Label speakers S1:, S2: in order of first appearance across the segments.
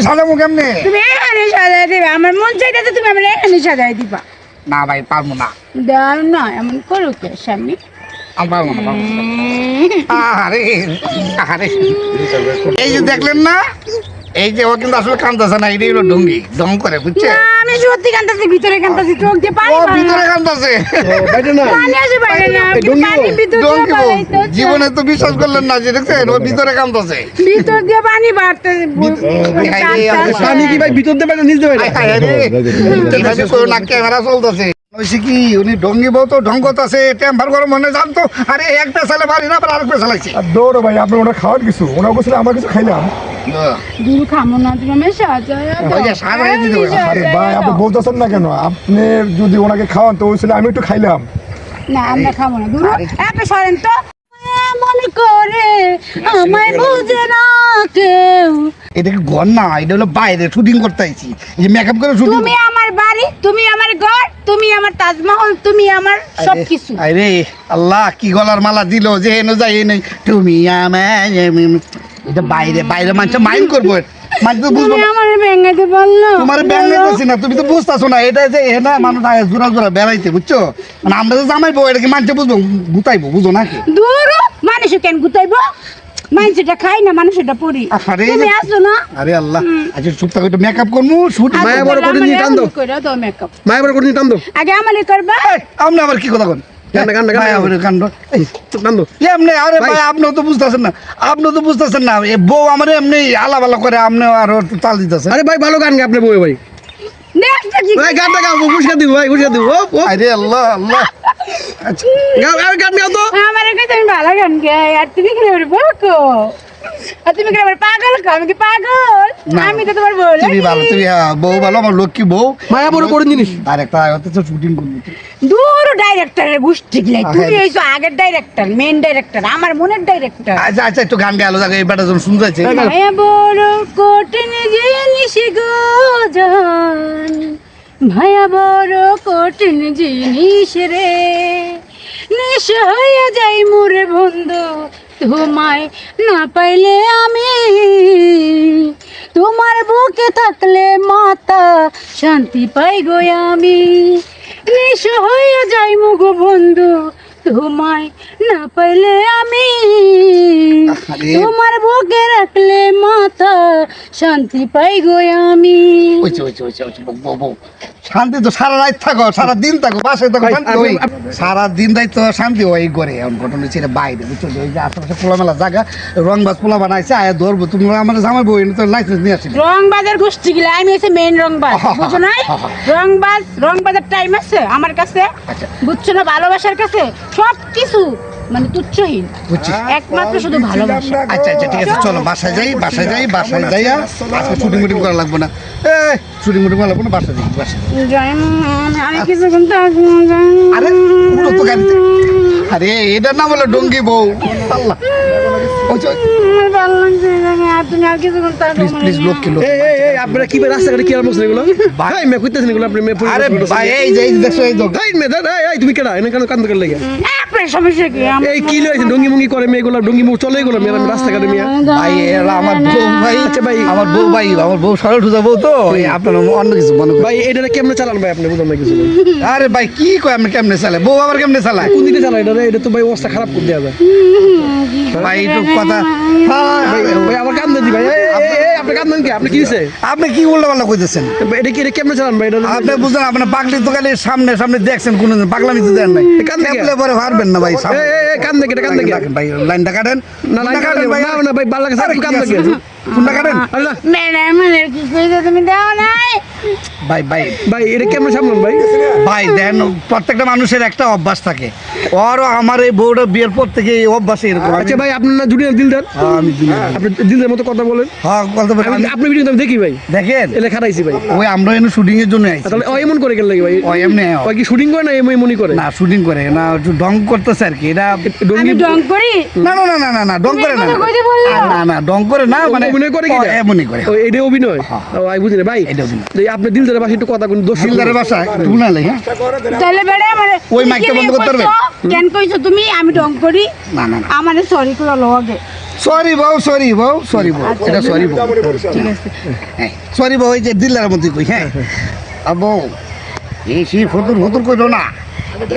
S1: সাজাবো কেমনে?
S2: তুমি এখানে সাজাই দিবে, আমার মন চাইতেছে তুমি আমার এখানে সাজাই দিবা।
S1: না ভাই পারবো না।
S2: দাও না, এমন করো কে স্বামী?
S1: আমি পারবো না, পারবো না। আরে আরে এই যে দেখলেন না, এই যে ও কিন্তু আসলে কাঁদতেছে না, এটাই হলো ডঙ্গি, ডং করে বুঝছে?
S2: না, আমি সত্যি কাঁদতেছি, ভিতরে কাঁদতেছি, চোখ দিয়ে পানি
S1: ও
S2: বাড়ে
S1: ভিতরে
S2: না।
S1: কাঁদতেছে।
S2: পানি আসে বাইরে না, পানি ভিতর দিয়ে
S1: ডঙ্গি বউ,
S2: বাড়াইতে হচ্ছে।
S1: জীবনে তো বিশ্বাস করলেন না যে দেখছেন ও ভিতরে কাঁদতেছে।
S2: ভিতর দিয়ে পানি বাড়তে
S1: পানি
S3: কি ভাই ভিতর দিয়ে নিচ দিয়ে
S1: এইভাবে করো না, ক্যামেরা চলতেছে। হয়েছে কি উনি ডঙ্গি বউ তো ঢং করতেছে, টেম্পার গরম মনে জানতো। আরে একটা ছেলে বাড়ি না, আবার আরেকটা চালাইছে।
S3: দৌড়ো ভাই, আপনি ওটা খাওয়ার কিছু, ওনার বলছিল আমার কিছু খাইলাম।
S2: দূর খামো না, তুমি আমি সাজাই
S1: ওই যে সাজাই দিতে হবে।
S3: আরে ভাই আপনি বলতেছেন না কেন? আপনি যদি ওনাকে খাওয়ান তো বলছিল আমি একটু খাইলাম।
S2: না, আমরা খাবো না, দূর এত সরেন তো। এমন করে আমায় বুঝে না কেউ।
S1: এটা কি ঘর না, এটা হলো বাইরে শুটিং করতে আইছি। এই যে মেকআপ করে শুটিং।
S2: তুমি আমার বাড়ি, তুমি আমার ঘর, তুমি আমার তাজমহল, তুমি আমার সবকিছু।
S1: আরে আল্লাহ কি গলার মালা দিল যে এনে যাই নেই তুমি আমার। এটা বাইরে বাইরে মানুষ মাইন্ড করবো, মানুষ তো বুঝবো
S2: তুমি
S1: না।
S2: আমার ভেঙাতে পারলো।
S1: তোমার ব্যাংক করছি না, তুমি তো বুঝতেছো না। এটা যে এটা মানুষ জোড়া জোড়া বেড়াইতে বুঝছো, মানে আমরা তো জামাইবো, এটা কি মানুষ বুঝবো, গুতাইবো, বুঝো নাকি?
S2: দূর মানুষ কেন গুতাইবো? মানুষটা খাই না, মানুষটা পড়ি।
S1: আরে
S2: তুমি আসো না।
S1: আরে আল্লাহ, আচ্ছা চুপ থাকো, একটু মেকআপ করবো, শুট।
S3: মায়া বড় করে নিয়ে টান দাও।
S2: কইরা দাও মেকআপ।
S3: মায়া বড় করে নিয়ে টান দাও।
S2: আগে আমারে করবা।
S1: আপনি আবার কি কথা বলেন?
S3: কান্না, কান্না, কান্না।
S1: ভাই, আবার কান্ড। এই,
S3: টান দাও।
S1: এমনি আরে
S3: ভাই।
S1: ভাই, আপনিও তো বুঝতেছেন না, আপনিও তো বুঝতেছেন না। এ বউ আমার এমনি আলা বালা করে, আপনি আরো একটু তাল দিতেছেন।
S3: আরে ভাই ভালো গান গে আপনি বই ভাই।
S2: দেখছো কি?
S3: ভাই গানটা গাও, পুরস্কার দিব ভাই, পুরস্কার দিব। ও ও
S1: আরে আল্লাহ আল্লাহ। আচ্ছা
S3: গাও, আর গান গাও তো।
S2: আমারে কাছে আমি ভালো গান গাই, আর তুমি কি করে বলছো? আর তুমি কি আমার পাগল কো? আমি কি পাগল?
S1: না।
S2: আমি তো তোমার বল।
S1: তুমি ভালো, তুমি বউ ভালো, আমার লক্ষ্মী বউ।
S3: মায়া বড় করে জিনিস।
S1: আর একটা হচ্ছে শুটিং করবো।
S2: দূর ডাইরেক্টরের গোষ্ঠী গিলাই, তুমি হইছো আগের ডাইরেক্টর, মেইন ডাইরেক্টর, আমার মনের ডাইরেক্টর।
S1: আচ্ছা আচ্ছা, একটু গান গালো জায়গায়, এই বেটা যখন শুনতেছে।
S2: মায়া বড় কঠিন জিনিস গো জান, মায়া বড় কঠিন জিনিস রে, নিশ হয়ে যাই মোরে বন্ধু তোমায় না পাইলে আমি, তোমার বুকে থাকলে মাতা শান্তি পাই গো আমি, নিশ হয়ে যাই মুগো বন্ধু তোমায় না পাইলে আমি,
S1: আরে।
S2: তোমার বুকে রাখলে মাতা শান্তি পাই গো আমি।
S1: ওইছে ওইছে ওইছে ওইছে, বউ বউ শান্তি তো সারা রাত থাকো, সারা দিন থাকো, বাসায় থাকো,
S3: ভাই,
S1: শান্তি ওই সারা দিন দায়িত্ব শান্তি ওই করে। এখন ঘটনা হচ্ছে এটা বাইরে বুঝছো, ওই যে আশেপাশে খোলামেলা জায়গা, রংবাজ পোলা বানাইছে, আয়া ধরবো। তুমি আমার জামাই বউ এনে তো লাইসেন্স নিয়ে আসি।
S2: রংবাজের গোষ্ঠী গিলা, আমি হচ্ছে মেইন রংবাজ, বুঝছো নাই? রংবাজের টাইম আছে আমার কাছে, বুঝছো না? ভালোবাসার কাছে সব কিছু মানে তুচ্ছহীন,
S1: বুঝছি।
S2: একমাত্র শুধু ভালোবাসা।
S1: আচ্ছা আচ্ছা ঠিক আছে, চলো বাসায় যাই, বাসায় যাই, বাসায় যাইয়া আজকে শুটিং মুটিং করা লাগবো না। শুটিং মুটিং করা লাগবো না, বাসায় যাই, বাসায় যাই।
S2: আমি কিছুক্ষণ
S1: আরে উঠো তো গাড়িতে। আরে এটার নাম হলো ডঙ্গি বউ। আল্লাহ, ওইছে, ওইছে।
S2: ভালো লাগছে, আর তুমি আর কিছুক্ষণ
S1: প্লিজ প্লিজ, লক্ষ্মী লোক।
S3: এই এই এই আপনারা কি ভাই রাস্তাঘাটে কি আর বসছেন এগুলো? ভাই মে কইতেছেন এগুলো আপনি মে
S1: আরে ভাই এই যে দেখছো, এই তো
S3: ভাই মে দাদা এই তুমি কেডা এনে কেন কান্দ করে লাগে?
S2: আপনার সমস্যা কি?
S3: এই কি লইছে ডঙ্গি মুঙ্গি করে মেয়ে এগুলো ডঙ্গি মুঙ্গি চলে এগুলো মেয়ে আমি রাস্তাঘাটে মিয়া।
S1: ভাই এরা আমার বউ ভাই।
S3: আচ্ছা ভাই।
S1: আমার বউ ভাই, আমার বউ সরল সোজা বউ তো, এই আপনার অন্য কিছু মনে করেন।
S3: ভাই এটা কেমনে চালান ভাই আপনি বুঝান না কিছু?
S1: আরে ভাই কি কয়, আমি কেমনে চালাই, বউ আবার কেমনে চালায়?
S3: কোন দিকে চালায় এটা তো ভাই অবস্থা খারাপ করে দেয়া যায়।
S1: ভাই একটু কথা।
S3: ভাই ভাই আমার কান দেন ভাই এই এই এই আপনি কান দেন কি আপনি কি হইছে?
S1: আপনি কি উল্টা পাল্টা কইতেছেন?
S3: এটা কি এটা কেমনে চালান ভাই এটা?
S1: আপনি বুঝলেন, আপনার পাগলি তো খালি সামনে সামনে দেখছেন, কোন পাগলামি তো দেন নাই।
S3: কান থেকে?
S1: খেপলে পরে পারবেন না ভাই। সামনে।
S3: এই এই কান দেখে কান দেখে
S1: রাখেন ভাই, লাইনটা কাটেন।
S3: না লাইন কাটেন ভাই না ভাই ভালো লাগে
S1: আরে
S3: কান
S1: কি
S3: দেখে
S1: আছে? কোনটা কাটেন?
S3: আল্লাহ
S2: ম্যাডাম কি কইছো তুমি? দাও নাই
S1: ভাই ভাই
S3: ভাই এটা কেমনে সামলান ভাই?
S1: ভাই দেন, প্রত্যেকটা মানুষের একটা অভ্যাস থাকে। ওরও আমার এই বউটা বিয়ের পর থেকে এই অভ্যাস এরকম।
S3: আচ্ছা ভাই আপনার না দুনিয়া দিল দেন
S1: আমি দুনিয়া
S3: আপনি দিলের মতো কথা বলেন।
S1: হ্যাঁ বলতে পারি।
S3: আপনি ভিডিও আমি দেখি ভাই
S1: দেখেন
S3: এলে খাটাইছি ভাই।
S1: ওই আমরা এনে শুটিং এর জন্য আইছি।
S3: তাহলে ও এমন করে গেল ভাই
S1: ও এমনি
S3: ওই কি শুটিং করে না এমনই করে?
S1: না শুটিং করে না, একটু ডং করতেছে আর কি। এটা
S2: আমি
S3: ডঙ্গি
S2: ডং করি?
S1: না না না না না না ডং করে না।
S2: তুমি কথা কইতে বললা?
S1: না না ডং করে না, মানে
S3: অভিনয় করে কি?
S1: ও এমনই করে।
S3: ও এটা অভিনয়?
S1: হ্যাঁ।
S3: ও আই বুঝিনি ভাই।
S1: এটা অভিনয়।
S3: এই আপনি দিল ধরে বাসি একটু কথা কোন দোষ
S1: দিলদারের বাসায় টুনা লাগে।
S2: তাহলে বেড়ে মানে
S1: ওই মাইকটা বন্ধ করতে পারবে?
S2: কেন কইছো তুমি আমি ডং করি?
S1: না না না
S2: আমারে সরি করে লগে
S1: সরি বউ সরি বউ সরি বউ এটা সরি বউ
S2: ঠিক আছে
S1: সরি বউ এই যে দিল্লার মধ্যে কই হ্যাঁ বউ বেশি ফতুর ফতুর করো না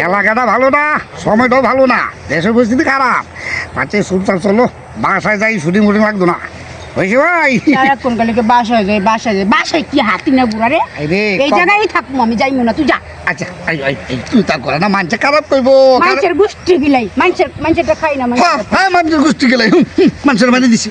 S1: এলাকাটা ভালো না সময়টাও ভালো না দেশের পরিস্থিতি খারাপ পাচ্ছে চুপচাপ চলো বাসায় যাই শুটিং মুটিং লাগতো না হয়েছে ভাই
S2: কোন কালকে বাসায় যায় বাসায় কি হাতি না বুড়া রে
S1: আরে
S2: এই জায়গায় থাকবো আমি যাইমু না তুই যা
S1: আচ্ছা তুই তার করে না মানছে খারাপ করবো
S2: মানুষের গোষ্ঠী গিলাই মানুষেরটা খাই না
S1: হ্যাঁ মানুষের গোষ্ঠী গেলে মানুষের মানে দিছি